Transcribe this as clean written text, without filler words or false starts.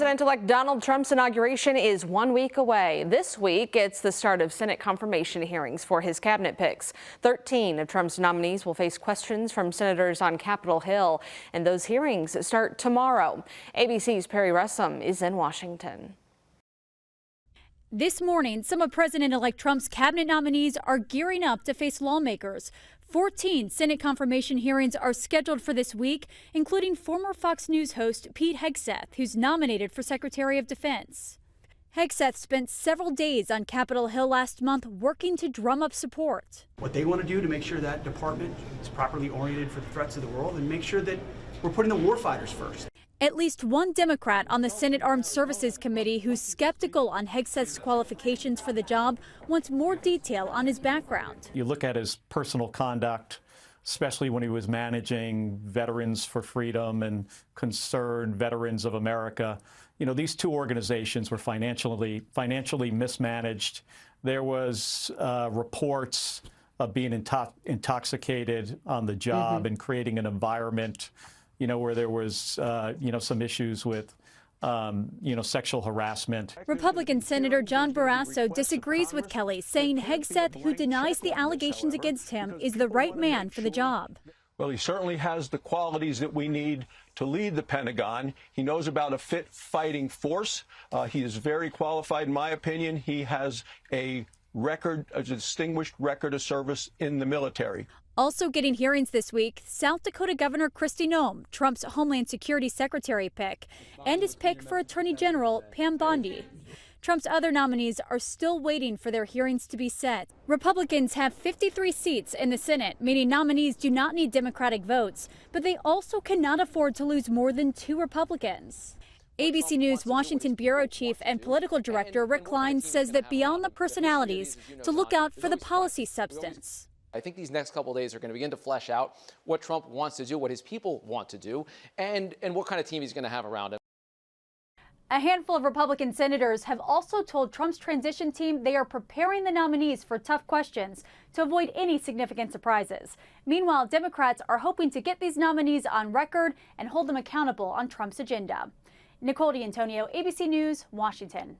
President-elect Donald Trump's inauguration is 1 week away. This week, it's the start of Senate confirmation hearings for his cabinet picks. 13 of Trump's nominees will face questions from senators on Capitol Hill, and those hearings start tomorrow. ABC's Perry Russom is in Washington. This morning, some of President-elect Trump's cabinet nominees are gearing up to face lawmakers. 14 Senate confirmation hearings are scheduled for this week, including former Fox News host Pete Hegseth, who's nominated for Secretary of Defense. Hegseth spent several days on Capitol Hill last month working to drum up support. What they want to do to make sure that department is properly oriented for the threats of the world and make sure that we're putting the warfighters first. At least one Democrat on the Senate Armed Services Committee who's skeptical on Hegseth's qualifications for the job wants more detail on his background. You look at his personal conduct, especially when he was managing Veterans for Freedom and Concerned Veterans of America. You know, these two organizations were financially mismanaged. There was reports of being intoxicated on the job and creating an environment, you know, where there was, some issues with, sexual harassment. Republican Senator John Barrasso disagrees with Kelly, saying Hegseth, who denies the allegations against him, is the right man for the job. Well, he certainly has the qualities that we need to lead the Pentagon. He knows about a fit fighting force. He is very qualified, in my opinion. He has a distinguished record of service in the military. Also getting hearings this week, South Dakota Governor Kristi Noem, Trump's Homeland Security Secretary pick, and his pick for Attorney General Pam Bondi. Trump's other nominees are still waiting for their hearings to be set. Republicans have 53 seats in the Senate, meaning nominees do not need Democratic votes, but they also cannot afford to lose more than 2 Republicans. ABC News Washington Bureau Chief and Political Director Rick Klein says that beyond the personalities, to look out for the policy substance. I think these next couple of days are going to begin to flesh out what Trump wants to do, what his people want to do, and what kind of team he's going to have around him. A handful of Republican senators have also told Trump's transition team they are preparing the nominees for tough questions to avoid any significant surprises. Meanwhile, Democrats are hoping to get these nominees on record and hold them accountable on Trump's agenda. Nicole D'Antonio, ABC News, Washington.